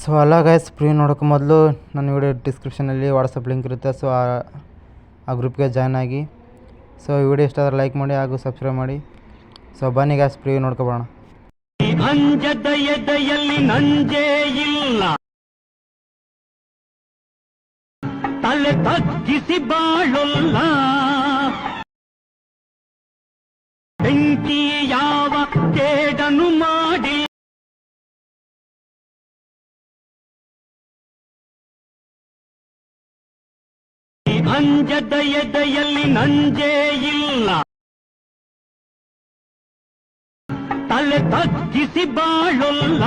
So ಅಲ್ಲ guys, free ನೋಡೋಕೆ ಮೊದಲು ನನ್ನ ವಿಡಿಯೋ ಡಿಸ್ಕ್ರಿಪ್ಷನಲ್ಲಿ ವಾಟ್ಸಪ್ ಲಿಂಕ್ ಇರುತ್ತೆ. ಸೊ ಆ ಗ್ರೂಪ್ಗೆ ಜಾಯ್ನ್ ಆಗಿ. ಸೊ ಈ ವಿಡಿಯೋ ಇಷ್ಟ ಆದರೆ ಲೈಕ್ ಮಾಡಿ ಹಾಗೂ ಸಬ್ಸ್ಕ್ರೈಬ್ ಮಾಡಿ. ಸೊ ಬನ್ನಿ ಗೈಸ್, ಫ್ರೀ ನೋಡ್ಕೊಬೋಣ. ಅಂಜದ ಎದೆಯಲ್ಲಿ ನಂಜೇ ಇಲ್ಲ, ತಲೆ ತಗ್ಗಿಸಿ ಬಾಳೊಲ್ಲ, ಬೆಂಕಿ ಯಾವ ಕೇಡನು ಮಾಡಿ ಅಂಜದ ಎದೆಯಲ್ಲಿ ನಂಜೇ ಇಲ್ಲ, ತಲೆ ತಗ್ಗಿಸಿ ಬಾಳೊಲ್ಲ.